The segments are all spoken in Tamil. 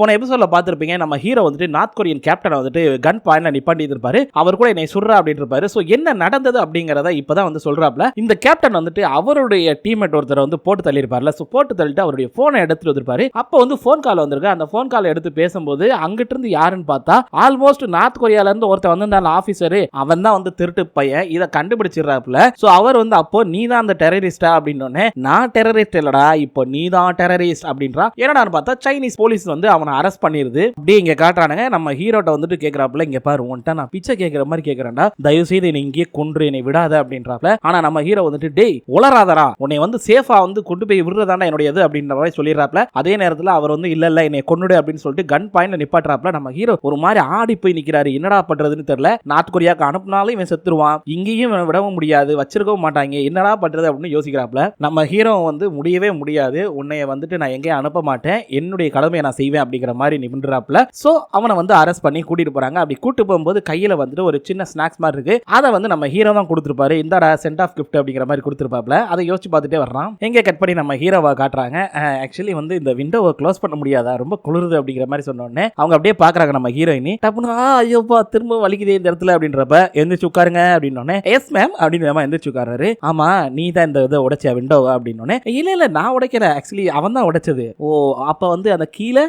போன எபிசோட்ல பாத்திருப்பீங்க, நம்ம ஹீரோ வந்துட்டு நார்த் கொரியன் கேப்டன் வந்துட்டு கன் பாயிண்ட்ல நிப்பாட்டி இருப்பாரு. அவர் கூட என்னை சுடுறா அப்படின்னு இருப்பாரு. சோ என்ன நடந்தது அப்படிங்கறத இப்பதான் வந்து சொல்றாப்ல. இந்த கேப்டன் வந்துட்டு அவருடைய டீம்மேட் ஒருத்தர் வந்து போட்டு தள்ளி இருப்பார்ல. சோ போட்டு தள்ளிட்டு அவருடைய போனை எடுத்துட்டு வந்திருப்பாரு. அப்ப வந்து போன் கால் வந்திருக்கு. அந்த போன் கால் எடுத்து பேசும்போது அங்கிட்டு இருந்து யாருன்னு பார்த்தா ஆல்மோஸ்ட் நார்த் கொரியால இருந்து ஒருத்தர் வந்திருந்தால ஆபீசர், அவன் தான் வந்து திருட்டு பையன். இத கண்டுபிடிச்சிடறாப்ல. சோ அவர் வந்து அப்போ நீ தான் அந்த டெரரிஸ்டா அப்படின்னோனே, நான் டெரரிஸ்ட் இல்லடா, இப்போ நீ தான் டெரரிஸ்ட் அப்படின்றா. என்னடான்னு பார்த்தா சைனீஸ் போலீஸ் வந்து அவனை அரெஸ்ட் பண்ணிருது. அப்படியே இங்க காட்டுறானுங்க. நம்ம ஹீரோட்ட வந்துட்டு கேக்குறாப்ல, இங்க பாரு உன்ட்ட நான் பிச்சை கேட்கிற மாதிரி கேட்கறேன்டா, தயவு செய்து என்னை இங்கே கொன்று என்னை விடாத அப்படின்றாப்ல. ஆனா நம்ம ஹீரோ வந்துட்டு டேய் உளராதடா, உன்னை வந்து சேஃபா வந்து கொண்டு போய் விடுறதாண்டா என்னுடைய இது அப்படின்ற மாதிரி சொல்லிடுறாப்ல. அதே நேரத்தில் அவர் வந்து இல்ல இல்ல என்னை கொன்னுடு அப்படின்னு சொல்லிட்டு கன் பாயிண்ட்ல நிப்பாட்டுறாப்ல. நம்ம ஹீரோ ஒரு மாதிரி ஆடி போய் நிக்கிறாரு. என்னடா பண்றதுன்னு தெரியல. நார்த் கொரியாக்கு அனுப்புனாலும் இவன் செத்துருவான், இங்கேயும் விடவும் முடியாது, வச்சிருக்கவும் மாட்டாங்க, என்னடா பண்றது அப்படின்னு யோசிக்கிறாப்ல. நம்ம ஹீரோ வந்து முடியவே முடியாது, உன்னைய வந்துட்டு நான் எங்கேயும் அனுப்ப மாட்டேன், என்னுடைய கடமையை நான் செய்வேன் அப்படிங்கிற மாதிரி நின்றாப்ல. சோ அவனை வந்து அரெஸ்ட் பண்ணி கூட்டிட்டு போறாங்க. அப்படி கூட்டு போகும்போது கையில வந்துட்டு ஒரு சின்ன ஸ்நாக்ஸ் மாதிரி இருக்கு. அதை வந்து நம்ம ஹீரோ தான் கொடுத்துருப்பாரு. இந்தாடா சென்ட் ஆஃப் கிஃப்ட் அப்படிங்கிற மாதிரி கொடுத்துருப்பாப்ல. அதை யோசிச்சு பார்த்துட்டே வர்றான். எங்க கட் பண்ணி நம்ம ஹீரோவை காட்டுறாங்க. ஆக்சுவலி வந்து இந்த விண்டோவை க்ளோஸ் பண்ண முடியாதா, ரொம்ப குளிருது அப்படிங்கிற மாதிரி சொன்னோடனே அவங்க அப்படியே பாக்குறாங்க நம்ம ஹீரோயினி. டப்புனு ஐயோப்பா திரும்ப வலிக்குதே இந்த இடத்துல அப்படின்றப்ப எந்திரிச்சு உட்காருங்க அப்படின்னோடனே எஸ் மேம் அப்படின்னு எந்திரிச்சு உட்காராரு. ஆமா நீ தான் இந்த இதை உடைச்ச விண்டோவை அப்படின்னோடனே, இல்ல இல்ல நான் உடைக்கல, ஆக்சுவலி அவன் தான் உடைச்சது. ஓ அப்ப வந்து அந்த கீழே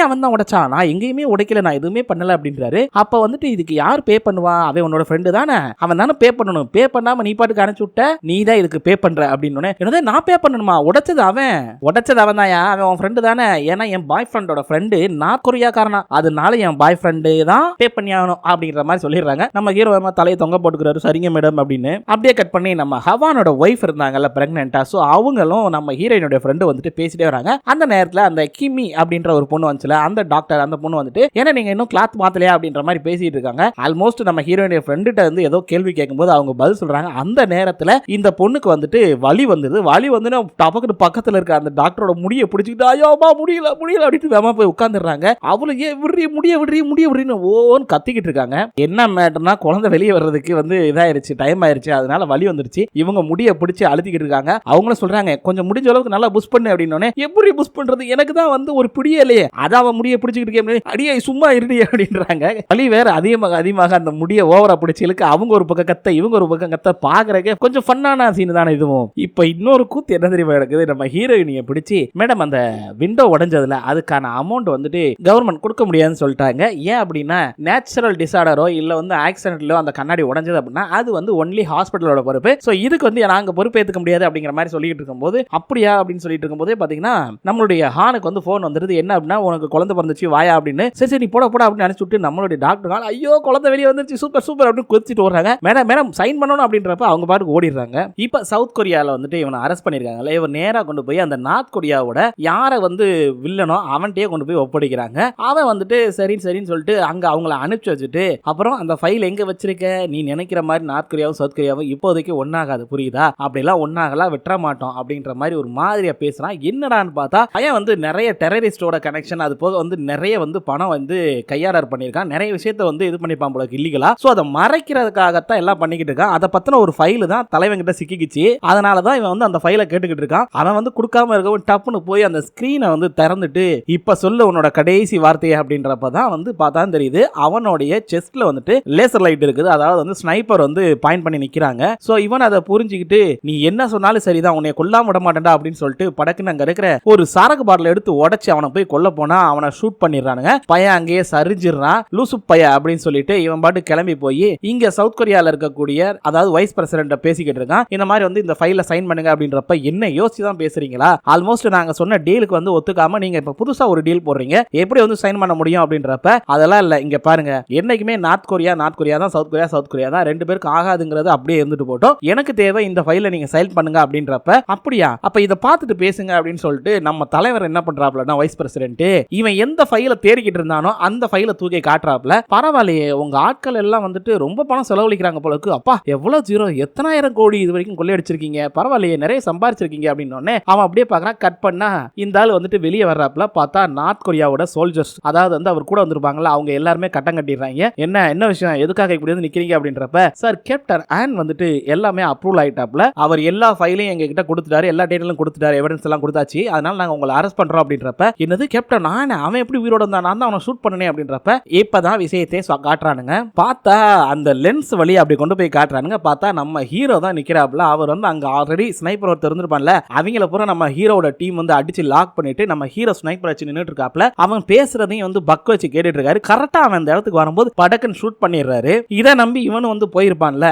அவன் தான் உடைச்சான், நான் எங்கேயுமே உடைக்கல, நான் எதுவுமே பண்ணல அப்படின்றாரு. அப்ப வந்துட்டு இதுக்கு யார் பே பண்ணுவா, அவன் உன்னோட ஃப்ரெண்டு தானே, அவன் தானே பே பண்ணணும், பே பண்ணாம நீ பாட்டுக்கு அனுப்பிச்சு விட்ட, நீ தான் இதுக்கு பே பண்ற அப்படின்னோடனே, என்னது நான் பே பண்ணணுமா, உடைச்சது அவன் தாயா, அவன் உன் ஃப்ரெண்டு தானே, ஏன்னா என் பாய் ஃப்ரெண்டோட ஃப்ரெண்டு நார்த் கொரியா காரனா, அதனால என் பாய் ஃப்ரெண்டு தான் பே பண்ணி ஆகணும் அப்படிங்கிற மாதிரி சொல்லிடுறாங்க. நம்ம ஹீரோ தலையை தொங்க போட்டுக்கிறாரு. சரிங்க மேடம் அப்படின்னு அப்படியே கட் பண்ணி நம்ம ஹவானோட ஒய்ஃப் இருந்தாங்கல்ல பிரெக்னென்ட்டா, சோ அவங்களும் நம்ம ஹீரோயினோட ஃப்ரெண்டு வந்துட்டு பேசிட்டே வராங்க. அந்த நேரத்தில் அந்த கிமி அப்படின்ற ஒரு பொண்ணு வந்துச்சுல, அந்த டாக்டர் அந்த பொண்ணு வந்துட்டு ஏன்னா நீங்க இன்னும் கிளாத் மாத்தலையா அப்படின்ற மாதிரி பேசிட்டு இருக்காங்க. ஆல்மோஸ்ட் நம்ம ஹீரோயினோட ஃப்ரெண்டுட்ட வந்து ஏதோ கேள்வி கேட்கும்போது அவங்க பதில் சொல்றாங்க. அந்த நேரத்தில் இந்த பொண்ணுக்கு வந்துட்டு வலி வந்தது. வலி வந்து டபக்கு பக்கத்தில் இருக்க அந்த டாக்டரோட முடியை பிடிச்சிக்கிட்டு ஐயோமா முடியல அப்படின்னு வேமா போய் உட்கார்ந்துடுறாங்க. அவளுக்கு முடிய ஓன்னு கத்திக்கிட்டு இருக்காங்க. என்ன மேட்டர்னா குழந்தை வெளியே வர்றதுக்கு வந்து இதாயிருச்சு, டைம் ஆயிருச்சு, அதனால வலி வந்துருச்சு. இவங்க முடிய பிடிச்சி அழுத்திக்கிட்டு இருக்காங்க. அவங்களும் சொல்றாங்க கொஞ்சம் முடிஞ்ச அளவுக்கு நல்லா புஷ் பண்ணு அப்படின்னோடனே, எப்படி புஷ் பண்றது, எனக்கு தான் வந்து ஒரு பிடியே இல்லையே, அதான் அவன் முடிய பிடிச்சிக்கிட்டு இருக்கேன், அடியே சும்மா இருடி அப்படின்றாங்க. வலி வேற அதிகமாக அந்த முடிய ஓவரா பிடிச்சி இழுக்க அவங்க ஒரு பக்கம் கத்த இவங்க ஒரு பக்கம் கத்த, பாக்குறதுக்கு கொஞ்சம் ஃபன்னான சீன் தானே இதுவும். இப்ப இன்னொரு கூத்து என்ன தெரியுமா நடக்குது, நம்ம ஹீரோயினியை பிடிச்சி மேடம் அந்த விண்டோ உடைஞ்சதுல அதுக்கான அமௌண்ட் வந்துட்டு கவர்மெண்ட் கொடுக்க முடியாதுன்னு சொல்லிட்டாங்க. ஏன் அப்படின்னா நேச்சுரல் டிசார்டரோ இல்ல வந்து ஆக்சிடென்ட்லோ அந்த கண்ணாடி உடைஞ்சது அப்படின்னா அது வந்து ஒன்லி ஹாஸ்பிட்டலோட பொறுப்பு, சோ இதுக்கு வந்து நாங்க பொறுப்பு ஏத்துக்க முடியாது அப்படிங்கிற மாதிரி சொல்லிட்டு இருக்கும்போது, அப்படியா அப்படின்னு சொல்லிட்டு இருக்கும்போது பாத்தீங்கன்னா நம்மளுடைய ஹானுக்கு வந்து போன் வந்துருது. என்ன அப்படின்னா உனக்கு குழந்தை பிறந்துச்சு வாயா அப்படின்னு. சரி நீ போட அப்படின்னு நினைச்சுட்டு நம்மளுடைய டாக்டர் ஐயோ குழந்தை வெளியே வந்துருச்சு சூப்பர் அப்படின்னு குதிச்சிட்டு வர்றாங்க. மேடம் சைன் பண்ணணும் அப்படின்றப்ப அவங்க பாட்டுக்கு ஓடிடுறாங்க. இப்ப சவுத் கொரியால வந்துட்டு இவனை அரெஸ்ட் பண்ணிருக்காங்கல்ல, இவன் நேரா கொண்டு போய் அந்த நார்த் கொரியாவோட யாரை வந்து வில்லனோ அவன்கிட்டயே கொண்டு போய் ஒப்படைக்கிறாங்க. அவன் வந்துட்டு சரின்னு சொல்லிட்டு அங்க அவங்கள அனுப்பிச்சு வச்சுட்டு, அப்புறம் அந்த ஃபைல் எங்க வச்சிருக்க, நீ நினைக்கிற மாதிரி நார்த் கொரியாவும் சவுத் கொரியாவும் இப்போதைக்கு ஒன்னாகாது புரியுதா, அப்படிலாம் ஒன்னாகலாம் விட்டுற மாட்டோம் அப்படின்ற மாதிரி ஒரு மாதிரியா பேசுறான். என்னடான்னு பார்த்தா பையன் வந்து நிறைய டெரரிஸ்டோட கனெக்ஷன், அது போக வந்து நிறைய வந்து பணம் வந்து கையாடர் பண்ணியிருக்கான், நிறைய விஷயத்த வந்து இது பண்ணிப்பான் போல இல்லீகலா. சோ அதை மறைக்கிறதுக்காகத்தான் எல்லாம் பண்ணிக்கிட்டு இருக்கான். அதை பத்தின ஒரு ஃபைல் தான் தலைவன் கிட்ட சிக்கிக்கிச்சு. அதனாலதான் இவன் வந்து அந்த ஃபைலை கேட்டுக்கிட்டு இருக்கான். அவன் வந்து கொடுக்காம இருக்கவும் டப்புன்னு போய் அந்த ஸ்கிரீனை வந்து திறந்துட்டு இப்ப சொல்லு உன்னோட கடைசி வார்த்தையை அப்படின்றப்பதான் வந்து பார்த்தா தெரியுது அவனுடைய செஸ்ட்ல வந்துட்டு லேசர் லைட் இருக்குது. அதாவது வந்து ஸ்னைப்பர் வந்து பாயிண்ட் பண்ணி நிக்கிறாங்க. சோ இவன் அதை புரிஞ்சுக்கிட்டு நீ என்ன சொன்னாலும் சரிதான், உன்னை கொல்லாம விட மாட்டேன்டா அப்படின்னு சொல்லிட்டு படக்குன்னு அங்க இருக்கிற ஒரு சரக்கு பாட்டில் எடுத்து உடைச்சு அவனை போய் கொல்ல போனா அவனை ஷூட் பண்ணிடுறானுங்க. பையன் அங்கேயே சரிஞ்சிடறான். லூசு பையன் அப்படின்னு சொல்லிட்டு இவன் பாட்டு கிளம்பி போய் இங்க சவுத் கொரியால இருக்கக்கூடிய அதாவது வைஸ் பிரசிடென்ட் பேசிக்கிட்டு இருக்கான். இந்த மாதிரி வந்து இந்த ஃபைல சைன் பண்ணுங்க அப்படின்றப்ப என்ன யோசிச்சு தான் பேசுறீங்களா, ஆல்மோஸ்ட் நாங்க சொன்ன டீலுக்கு வந்து ஒத்துக்காம நீங்க இப்ப புதுசா ஒரு டீல் போடுறீங்க, எப்படி வந்து சைன் பண்ண முடியும் அப்படின்றப்ப அதெல்லாம் இல்ல, இங்க பாருங்க என்னைக்குமே நார்த் கொரியா தான், சவுத் கொரியா தான், ரெண்டு பேருக்கு ஆகாதுங்கிறது அப்படியே இருந்துட்டு போட்டோம், எனக்கு தேவை இந்த ஃபைல நீங்க சைன் பண்ணுங்க அப்படின்றப்ப அப்படியா அப்ப இத பார்த்துட்டு பேசுங்க அப்படின்னு சொல்லிட்டு நம்ம தலைவர் என்ன பண்றாப்லனா வைஸ் பிரசிடென்ட் இவன் எந்த ஃபைல தேடிக்கிட்டு இருந்தானோ அந்த ஃபைல தூக்கி காட்டுறாப்ல. பரவாயில்லையே உங்க ஆட்கள் எல்லாம் வந்துட்டு ரொம்ப பணம் செலவழிக்கிறாங்க போல இருக்கு, அப்பா எவ்வளவு ஜீரோ எத்தனாயிரம் கோடி இது வரைக்கும் கொள்ளையடிச்சிருக்கீங்க, பரவாயில்லையே நிறைய சம்பாரிச்சிருக்கீங்க அப்படின்னு அவன் அப்படியே பார்க்கறான். கட் பண்ணா இந்த ஆள் வந்துட்டு வெளியே வர்றாப்ல. பார்த்தா நார்த் கொரியாவோட சோல்ஜர்ஸ் அதாவது வந்து அவர் கூட வந்திருப்பாங்கல்ல அவங்க எல்லாருமே கட்டம் கட்டிடுறாங்க. என்ன விஷயம் எதுக்காக இப்படி வந்து நிக்கிறீங்க அப்படின்றப்ப சார் கேப்டன் ஆன் வந்துட்டு எல்லாமே அப்ரூவல் ஆயிட்டாப்ல, அவர் எல்லா ஃபைலையும் எங்க கிட்ட கொடுத்துட்டாரு, எல்லா டீடைலும் கொடுத்துட்டாரு, எவிடன்ஸ் எல்லாம் கொடுத்தாச்சு, அதனால நாங்க உங்களை அரெஸ்ட் பண்றோம் அப்படின்றப்ப என்னது கேப்டன் நானே அவன் எப்படி உயிரோட இருந்தான், நான் தான் அவனை ஷூட் பண்ணனே அப்படின்றப்ப இப்பதான் விஷயத்தை காட்டுறானுங்க. பார்த்தா அந்த லென்ஸ் வழி அப்படி கொண்டு போய் காட்டுறானுங்க. பார்த்தா நம்ம ஹீரோ தான் நிக்கிறாப்ல. அவர் வந்து அங்க ஆல்ரெடி ஸ்னைப்பர் ஒருத்தர் இருந்திருப்பான்ல, அவங்கள பூரா நம்ம ஹீரோட டீம் வந்து அடிச்சு லாக் பண்ணிட்டு நம்ம ஹீரோ ஸ்னைப்பர் வச்சு நின்னுட்டு இருக்காப்ல. அவன் பேசுறதையும் வந்து பக் வச்சு கேட்டுட்டு இருக்காரு. கரெக்டா அவன் அந்த இடத்துக்கு வரும்போது படக்குன்னு ஷூட் பண்ணிடுறாரு. இதை நம்பி இவனு வந்து போயிருப்பான்ல.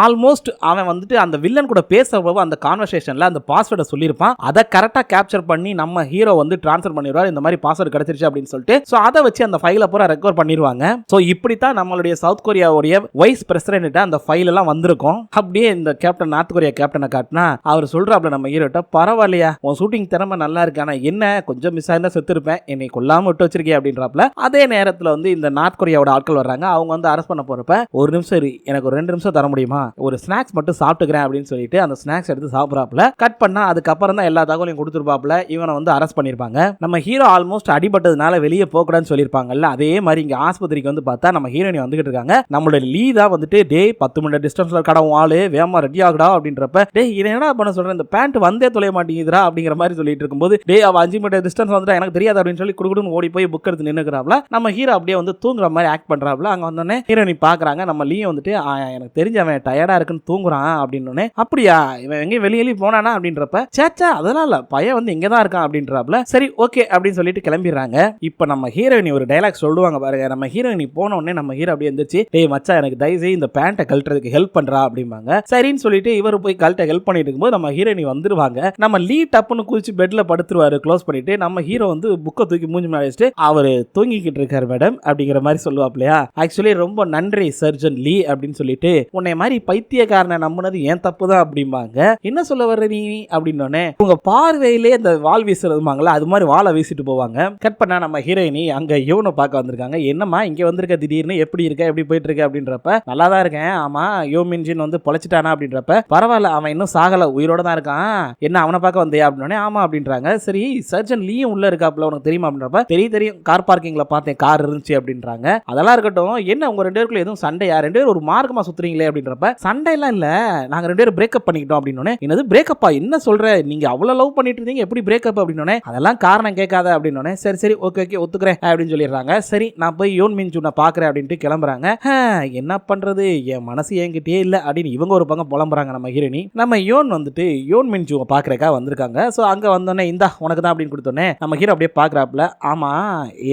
ஆல்மோஸ்ட் அவன் வந்துட்டு அந்த வில்லன் கூட பேசுறப்போ அந்த கான்வர்சேஷன்ல அந்த பாஸ்வேர்டை சொல்லியிருப்பான். அதை கரெக்டா கேப்சர் பண்ணி நம்ம ஹீரோ வந்து டிரான்ஸ்ஃபர் பண்ணிடுவார். இந்த மாதிரி பாஸ்வேர்டு கிடைச்சிருச்சு அப்படின்னு சொல்லிட்டு சோ அதை வச்சு அந்த ஃபைலை பூரா ரெக்கவர் பண்ணிடுவாங்க. சோ இப்படித்தான் நம்மளுடைய சவுத் கொரியாவுடைய வைஸ் பிரசிடென்ட் அந்த ஃபைல் எல்லாம் வந்திருக்கும். அப்படியே இந்த கேப்டன் நார்த் கொரியா கேப்டனை காட்டினா அவர் சொல்றாப்ல நம்ம ஹீரோட்ட, பரவாயில்லையா உன் ஷூட்டிங் திறமை நல்லா இருக்கு, ஆனா என்ன கொஞ்சம் மிஸ் ஆயிருந்தா செத்து இருப்பேன், என்னை கொல்லாம விட்டு வச்சிருக்கே அப்படின்றாப்ல. அதே நேரத்தில் வந்து இந்த நார்த் கொரியாவோட ஆட்கள் வர்றாங்க. அவங்க வந்து அரெஸ்ட் பண்ண போறப்ப ஒரு நிமிஷம் எனக்கு ஒரு 2 நிமிஷம் தர முடியுமா, ஒரு ஸ்நாக்ஸ் மட்டும் சாப்பிட்டுக்கிறேன் அப்படின்னு சொல்லிட்டு அந்த ஸ்நாக்ஸ் எடுத்து சாப்பிட்றாப்ல. கட் பண்ணா அதுக்கப்புறம் தான் எல்லா தகவலையும் கொடுத்துருப்பாப்ல. இவனை வந்து அரெஸ்ட் பண்ணிருப்பாங்க. நம்ம ஹீரோ ஆல்மோஸ்ட் அடிபட்டதுனால வெளியே போக கூடாதுன்னு சொல்லியிருப்பாங்கல்ல, அதே மாதிரி இங்க ஆஸ்பத்திரிக்கு வந்து பார்த்தா நம்ம ஹீரோயினி வந்துகிட்டு இருக்காங்க. நம்மளோட லீ தான் வந்துட்டு டே 10 மினிட் டிஸ்டன்ஸ்ல கடவும் ஆளு வேகமா ரெடி ஆகுடா அப்படின்றப்ப டே இதை என்ன பண்ண சொல்றேன், இந்த பேண்ட் வந்தே தொலைய மாட்டேங்குதுரா அப்படிங்கிற மாதிரி சொல்லிட்டு இருக்கும்போது டே அவ 5 மினிட் டிஸ்டன்ஸ் வந்துட்டா எனக்கு தெரியாது அப்படின்னு சொல்லி குடுக்குடுன்னு ஓடி போய் புக் எடுத்து நின்னுக்கிறாப்ல. நம்ம ஹீரோ அப்படியே வந்து தூங்குற மாதிரி ஆக்ட் பண்றாப்ல. அங்க வந்தோடனே ஹீரோயினி பாக்குறாங்க. நம்ம லீ வந்துட்டு எனக்கு தெரிஞ்ச அவன் டயர்டா இருக்குன்னு தூங்குறான் அப்படின்னு. அப்படியா இவன் எங்கேயும் வெளியே போனானா அப்படின்றப்ப சேச்சா அதெல்லாம் இல்ல, பையன் வந்து இங்கதான் இருக்கான் அப்படின்றாப்ல. சரி ஓகே அப்படின்னு சொல்லிட்டு கிளம்பிடுறாங்க. இப்ப நம்ம ஹீரோயினி ஒரு டைலாக் சொல்லுவாங்க பாருங்க. நம்ம ஹீரோயினி போன உடனே நம்ம ஹீரோ அப்படியே எந்திரிச்சு டேய் மச்சான் எனக்கு தயவுசெய்து இந்த பேண்ட்டை கழட்டுறதுக்கு ஹெல்ப் பண்றா அப்படிம்பாங்க. சரின்னு சொல்லிட்டு இவர் போய் கழட்ட ஹெல்ப் பண்ணிட்டு இருக்கும்போது நம்ம ஹீரோயினி வந்துருவாங்க. நம்ம லீ டப்புன்னு குதிச்சு பெட்ல படுத்துருவாரு க்ளோஸ் பண்ணிட்டு. நம்ம ஹீரோ வந்து புக்கை தூக்கி மூஞ்சி மேல வச்சுட்டு அவரு தூங்கிக்கிட்டு இருக்காரு மேடம் அப்படிங்கிற மாதிரி சொல்லுவாப்லையா. ஆக்சுவலி ரொம்ப நன்றி சர்ஜன் லீ அப்படின்னு சொல்லிட்டு உன்னை மாதிரி பைத்தியக்காரனை நம்பினது ஏன் தப்பு தான் அப்படிம்பாங்க. என்ன சொல்ல வர்ற நீ அப்படின்னு உங்க பார்வையிலே அந்த வால் வீசுறதுமாங்களா அது மாதிரி வாழை வீசிட்டு போவாங்க. கட் பண்ணா நம்ம ஹீரோயினி அங்க யோனை பார்க்க வந்திருக்காங்க. என்னம்மா இங்க வந்திருக்க திடீர்னு, எப்படி இருக்க, எப்படி போயிட்டு இருக்க அப்படின்றப்ப நல்லா தான் இருக்கேன். ஆமா யோ மின்ஜின் வந்து பொழைச்சிட்டானா அப்படின்றப்ப பரவாயில்ல அவன் இன்னும் சாகல உயிரோட தான் இருக்கான், என்ன அவனை பார்க்க வந்தியா அப்படின்னு. ஆமா அப்படின்றாங்க. சரி சர்ஜன் லீயும் உள்ள இருக்காப்ல உனக்கு தெரியுமா அப்படின்றப்ப தெரியும் கார் பார்க்கிங்ல பார்த்தேன் கார் இருந்துச்சு அப்படின்றாங்க. அதெல்லாம் இருக்கட்டும், என்ன உங்க 2 பேருக்குள்ள எதுவும் சண்டையா, 2 பேரும் ஒரு மார்க்கமா சுத்துறீங்களே அப்படின்றப்ப சண்டை எல்லாம் இல்ல, நாங்க 2 பேரும் பிரேக்கப் பண்ணிக்கிட்டோம் அப்படின்னு. என்னது பிரேக்கப்பா, என்ன சொல்ற, நீங்க அவ்வளவு லவ் பண்ணிட்டு இருந்தீங்க எப்படி பிரேக்கப் அப்படின்னு. அதெல்லாம் காரணம் கேட்காத அப்படின்னு. சரி சரி ஓகே ஓகே ஒத்துக்கிறேன் அப்படின்னு சொல்லிடுறாங்க. சரி நான் போய் யோன் மின்ஜூனை பாக்குறேன் அப்படின்ட்டு கிளம்புறாங்க. என்ன பண்றது என் மனசு என்கிட்டயே இல்ல அப்படின்னு இவங்க ஒரு பக்கம் புலம்புறாங்க. நம்ம ஹீரோனி நம்ம யோன் வந்துட்டு யோன் மின்ஜூவை பாக்குறக்கா வந்திருக்காங்க. சோ அங்க வந்தோடனே இந்தா உனக்கு தான் அப்படின்னு கொடுத்தோன்னே நம்ம ஹீரோ அப்படியே பாக்குறாப்ல. ஆமா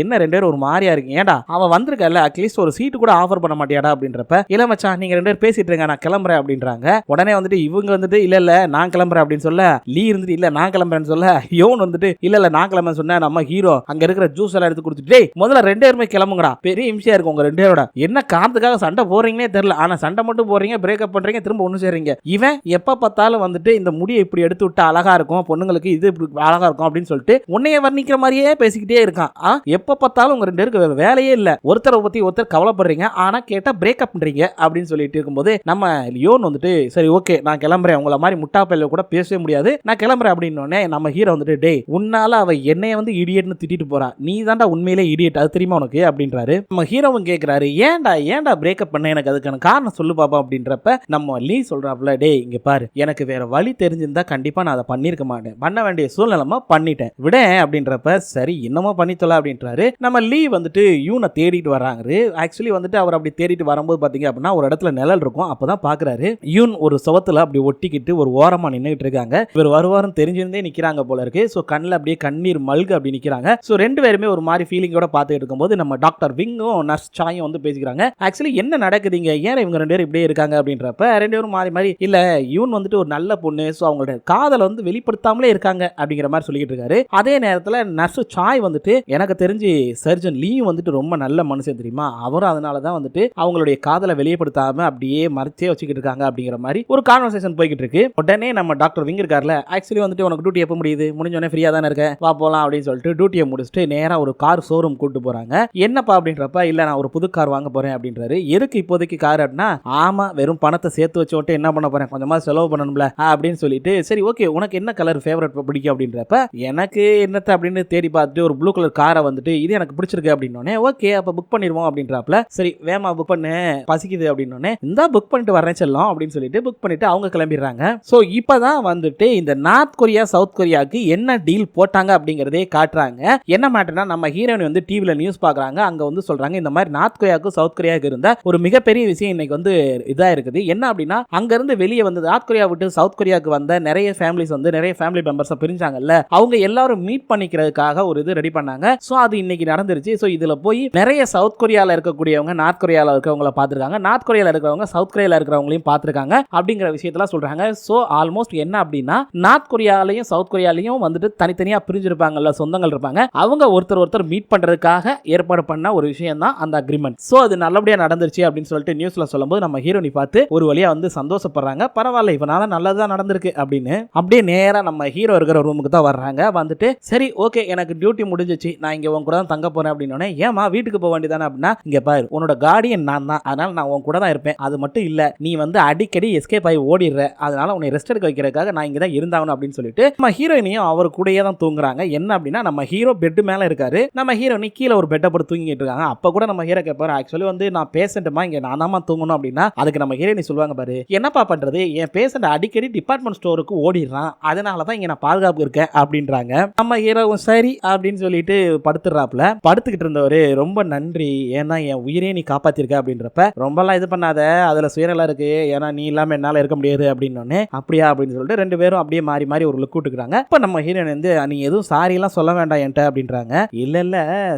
என்ன 2 பேரும் ஒரு மாதிரியா இருக்கீங்க, ஏடா அவன் வந்திருக்கல அட்லீஸ்ட் ஒரு சீட்டு கூட ஆஃபர் பண்ண மாட்டியாடா அப்படின்றப்ப இல்ல மச்சான் நீங்க 2 பேரும் பேசிட்டு இருங்க நான் கிளம்புறேன் அப்படின்றாங்க. உடனே வந்துட்டு இவங்க வந்துட்டு இல்ல நான் கிளம்புறேன் அப்படின்னு சொல்ல, லீ இருந்துட்டு இல்ல நான் கிளம்புறேன்னு சொல்ல, யோன் வந்துட்டு இல்ல நான் கிளம்புறேன்னு சொன்ன. நம்ம ஹீரோ அங்க இருக்கிற ஜூஸ் எல்லாம் எடுத்து கொடுத்துட்டு முதல்ல 2 பேருமே கிளம்புங்கடா, பெரிய இம்சையா இருக்கு உங்க 2 பேரோட, என்ன காரணத்துக்காக சண்டை போறீங்கன்னே தெரியல, ஆனா சண்டை மட்டும் போறீங்க பிரேக்கப் பண்றீங்க திரும்ப ஒண்ணு சேரீங்க. இவன் எப்ப பார்த்தாலும் வந்துட்டு இந்த முடியை இப்படி எடுத்து விட்டு அழகா இருக்கும் பொண்ணுங்களுக்கு, இது இப்படி அழகா இருக்கும் அப்படின்னு சொல்லிட்டு உன்னைய வர்ணிக்கிற மாதிரியே பேசிக்கிட்டே இருக்கான். எப்ப பார்த்தாலும் உங்க 2 பேருக்கு வேலையே இல்ல, ஒருத்தரை பத்தி ஒருத்தர் கவலைப்படுறீங்க ஆனா கேட்டா பிரேக்கப் பண்றீங்க அப்படின்னு சொல்லிட்டு இருக்கும்போது நம்ம யோன் வந்துட்டு சரி ஓகே நான் கிளம்புறேன், உங்களை மாதிரி முட்டா பையில கூட பேசவே முடியாது நான் கிளம்புறேன் அப்படின்னு. நம்ம ஹீரோ வந்துட்டு டேய் உன்னால அவ என்னைய வந்து இடியட்னு திட்டிட்டு போறா, நீ தான்டா உண்மையிலே இடியட் அது தெரியுமா உனக்கு அப்படின்றாரு. நம்ம ஹீரோவும் கேட்கிறாரு ஏன்டா பிரேக்கப் பண்ண, எனக்கு அதுக்கான காரணம் சொல்லு பாப்பா அப்படின்றப்ப நம்ம லீ சொல்றாப்ல டேய் இங்க பாரு எனக்கு வேற வழி தெரிஞ்சிருந்தா கண்டிப்பா நான் அதை பண்ணிருக்க மாட்டேன், பண்ண வேண்டிய சூழ்நிலைமா பண்ணிட்டேன் விட அப்படின்றப்ப சரி என்னமோ பண்ணித்தல அப்படின்றாரு. நம்ம லீ வந்துட்டு யூனை தேடிட்டு வராங்க. ஆக்சுவலி வந்துட்டு அவர் அப்படி தேடிட்டு வரும்போது பாத்தீங்க அப்படின்னா ஒரு இடத்துல நிழல் இருக்கும். அப்பதான் பாக்குறாரு யூன் ஒரு சுவத்துல அப்படி ஒட்டிக்கிட்டு ஒரு ஓரமா நின்னுட்டு இருக்காங்க. இவர் வருவாருன்னு தெரிஞ்சிருந்தே நிக்கிறாங்க போல இருக்கு. சோ கண்ணில் அப்படியே கண்ணீர் மல்க அப்படி நிக்கிறாங்க. சோ 2 பேருமே ஒரு மாதிரி ஃபீலிங்கோட பார்த்துட்டு இருக்கும்போது நம்ம டாக்டர் விங்கும் நர்ஸ் சாயும் வந்து பேசிக்கிறாங்க. ஆக்சுவலி என்ன நடக்குதுங்க, ஏன் இவங்க 2 பேரும் இப்படியே இருக்காங்க அப்படின்றப்ப 2 பேரும் மாறி இல்ல யூன் வந்துட்டு ஒரு நல்ல பொண்ணு, சோ அவங்களோட காதலை வந்து வெளிப்படுத்தாமலே இருக்காங்க அப்படிங்கிற மாதிரி சொல்லிட்டு இருக்காரு. அதே நேரத்தில் நர்ஸ் சாய் வந்துட்டு எனக்கு தெரிஞ்சு சர்ஜன் லீயும் வந்துட்டு ரொம்ப நல்ல மனுஷன் தெரியுமா, அவரும் அதனாலதான் வந்துட்டு அவங்களுடைய காதலை வெளிப்படுத்தாம அப்படியே மறைச்சே வச்சுக்கிட்டு இருக்காங்க அப்படிங்கிற மாதிரி ஒரு கான்வர்சேஷன் போய்கிட்டு இருக்கு. உடனே நம்ம டாக்டர் விங் இருக்கார்ல, ஆக்சுவலி வந்துட்டு உனக்கு டியூட்டி எப்போ முடியுது, முடிஞ்சோடனே ஃப்ரீயா தானே இருக்க வா போலாம் அப்படின்னு சொல்லிட்டு டியூட்டியை முடிச்சுட்டு நேரா ஒரு கார் ஷோரூம் கூட்டு போறாங்க. என்னப்பா அப்படின்றப்ப இல்ல நான் ஒரு புது கார் வாங்க போறேன் அப்படின்றாரு. எதுக்கு இப்போதைக்கு கார் அப்படின்னா ஆமா வெறும் பணத்தை சேர்த்து வச்சு விட்டு என்ன பண்ண போறேன் கொஞ்சமா செலவு பண்ணணும்ல அப்படின்னு சொல்லிட்டு சரி ஓகே உனக்கு என்ன கலர் ஃபேவரட் பிடிக்கும் அப்படின்றப்ப எனக்கு என்னத்த அப்படின்னு தேடி பார்த்துட்டு ஒரு ப்ளூ கலர் காரை வந்துட்டு இது எனக்கு பிடிச்சிருக்கு அப்படின்னோடனே ஓகே அப்ப புக் பண்ணிடுவோம் அப்படின்றாப்ல. சரி வேமா புக் பண்ணு பசிக்குது அப்படின்னோடனே இந்த புக் பண்ணிட்டு வரேன் செல்லம் அப்படின்னு சொல்லிட்டு புக் பண்ணிட்டு அவங்க கிளம்பிடுறாங்க. சோ இப்பதான் வந்துட்டு இந்த நார்த் கொரியா சவுத் கொரியாவுக்கு என்ன டீல் போட்டாங்க அப்படிங்கறதே காட்டுறாங்க. சொல்றாங்க. என்ன மேட்டர்னா நம்ம ஹீரோயின் வந்து டிவில நியூஸ் பாக்குறாங்க. அங்க வந்து சொல்றாங்க இந்த மாதிரி நார்த் கொரியாவுக்கும் சவுத் கொரியாவுக்கு இருந்த ஒரு மிகப்பெரிய விஷயம் இன்னைக்கு வந்து இதா இருக்குது. என்ன அப்படின்னா அங்க இருந்து வெளியே வந்து நார்த் கொரியா விட்டு சவுத் கொரியாவுக்கு வந்த நிறைய ஃபேமிலிஸ் வந்து நிறைய ஃபேமிலி மெம்பர்ஸ் பிரிஞ்சாங்கல்ல, அவங்க எல்லாரும் மீட் பண்ணிக்கிறதுக்காக ஒரு இது ரெடி பண்ணாங்க. சோ அது இன்னைக்கு நடந்துருச்சு. சோ இதுல போய் நிறைய சவுத் கொரியால இருக்கக்கூடியவங்க நார்த் கொரியால இருக்கவங்கள பாத்துருக்காங்க, நார்த் கொரியால இருக்கிறவங்க சவுத் கொரியால இருக்கிறவங்களையும் பாத்துருக்காங்க அப்படிங்கிற விஷயத்தெல்லாம் சொல்றாங்க. சோ ஆல்மோஸ்ட் என்ன அப்படின்னா நார்த் கொரியாலையும் சவுத் கொரியாலையும் வந்துட்டு தனித்தனியா பிரிஞ்சிருப்பாங்கல்ல, சொந்தங்கள் இருப்பாங்க, அவங்க ஒருத்தர் மீட் பண்றதுக்காக ஏற்பாடு பண்ண ஒரு விஷயம் தான் அந்த அக்ரிமெண்ட். சோ அது நல்லபடியா நடந்துருச்சு அப்படின்னு சொல்லிட்டு நியூஸ்ல சொல்லும்போது நம்ம ஹீரோனி பார்த்து ஒரு வழியா வந்து சந்தோஷப்படுறாங்க. பரவாயில்ல இவனால நல்லதா நடந்திருக்கு அப்படின்னு. அப்படியே நேரா நம்ம ஹீரோ இருக்கிற ரூமுக்கு தான் வர்றாங்க. வந்துட்டு சரி ஓகே எனக்கு டியூட்டி முடிஞ்சிச்சு, நான் இங்க உன் கூட தான் தங்க போறேன் அப்படின்னு. ஏமா வீட்டுக்கு போக வேண்டியதானே அப்படின்னா, இங்க பாரு உன்னோட கார்டியன் நான் தான், அதனால நான் உன் கூட தான் இருப்பேன். அது மட்டும் இல்ல நீ வந்து அடிக்கடி எஸ்கேப் ஆகி ஓடிடுற, அதனால உன்னை ரெஸ்ட் எடுக்க வைக்கிறதுக்காக நான் இங்க தான் இருந்தாகணும் அப்படின்னு சொல்லிட்டு நம்ம ஹீரோயினியும் அவர் கூடயே தான் தூங்குறாங்க. என்ன அப்படின்னா நம்ம ஹீரோ பெட் மேல இருக்காரு, நம்ம ஹீரோயினி கீழே ஒரு பெட்டை போட்டு தூங்கிட்டு இருக்காங்க. அப்ப கூட நம்ம ஹீரோ கேட்பாரு ஆக்சுவலி வந்து நான் பேஷண்ட்மா இங்க நானாமா தூங்கணும் அப்படின்னா, அதுக்கு நம்ம ஹீரோயினி சொல்லுவாங்க பாரு என்னப்பா பண்றது, என் பேஷண்ட் அடிக்கடி டிபார்ட்மெண்ட் ஸ்டோருக்கு ஓடிடுறான், அதனால தான் இங்க நான் பாதுகாப்பு இருக்கேன் அப்படின்றாங்க. நம்ம ஹீரோவும் சரி அப்படின்னு சொல்லிட்டு படுத்துறாப்ல. படுத்துக்கிட்டு இருந்தவரு ரொம்ப நன்றி, ஏன்னா என் உயிரே நீ காப்பாத்திருக்க அப்படின்றப்ப, ரொம்பலாம் இது பண்ணாத அதுல சுயநலம் இருக்கு, ஏன்னா நீ இல்லாம என்னால இருக்க முடியாது அப்படின்னு. அப்படியா அப்படின்னு சொல்லிட்டு ரெண்டு பேரும் அப்படியே மாறி மாறி ஒரு லுக் விட்டுக்கிறாங்க. இப்ப நம்ம ஹீரோயின் வந்து நீ எதுவும் சாரி எல்லாம் சொல்ல வேண்டாம் என்கிட்ட அப்படின்றாங்க. இல்ல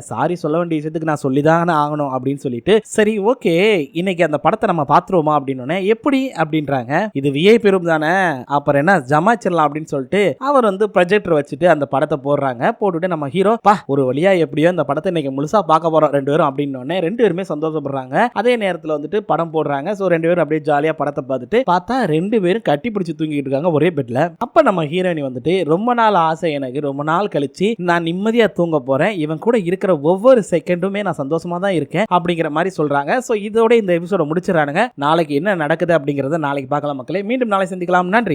சாரி சொல்ல வேண்டிய விஷயத்துக்கு நான் சொல்லிதானே ஆகணும் அப்படின்னு சொல்லிட்டு சரி ஓகே இன்னைக்கு அந்த படத்தை நம்ம பாத்துருவோமா அப்படின்னு. எப்படி அப்படின்றாங்க. இது விஐபி ரூம் தானே, அப்புறம் என்ன ஜமாச்சிடலாம் அப்படின்னு சொல்லிட்டு அவர் வந்து ப்ரொஜெக்டர் வச்சுட்டு அந்த படத்தை போடுறாங்க. போட்டுட்டு நம்ம ஹீரோ பா ஒரு வழியா எப்படியோ இந்த படத்தை இன்னைக்கு முழுசா பார்க்க போறோம் ரெண்டு பேரும் அப்படின்னு ரெண்டு பேருமே சந்தோஷப்படுறாங்க. அதே நேரத்தில் வந்துட்டு படம் போடுறாங்க. ஸோ ரெண்டு பேரும் அப்படியே ஜாலியா படத்தை பார்த்துட்டு பார்த்தா ரெண்டு பேரும் கட்டி பிடிச்சி தூங்கிட்டு இருக்காங்க ஒரே பெட்ல. அப்ப நம்ம ஹீரோயினி வந்துட்டு ரொம்ப நாள் ஆசை எனக்கு, ரொம்ப நாள் கழிச்சு நான் நிம்மதியா தூங்க போறேன், இவன் கூட இருக்கிற ஒவ்வொரு செகண்டுமே நான் சந்தோஷமா தான் இருக்கேன் அப்படிங்கிற மாதிரி சொல்றாங்க. ஸோ இதோட இந்த எபிசோட முடிச்சிடறானுங்க. நாளைக்கு என்ன நடக்குது அப்படிங்கறத நாளைக்கு பார்க்கலாம் மக்களே. மீண்டும் நாளை சந்திக்கலாம். நன்றி.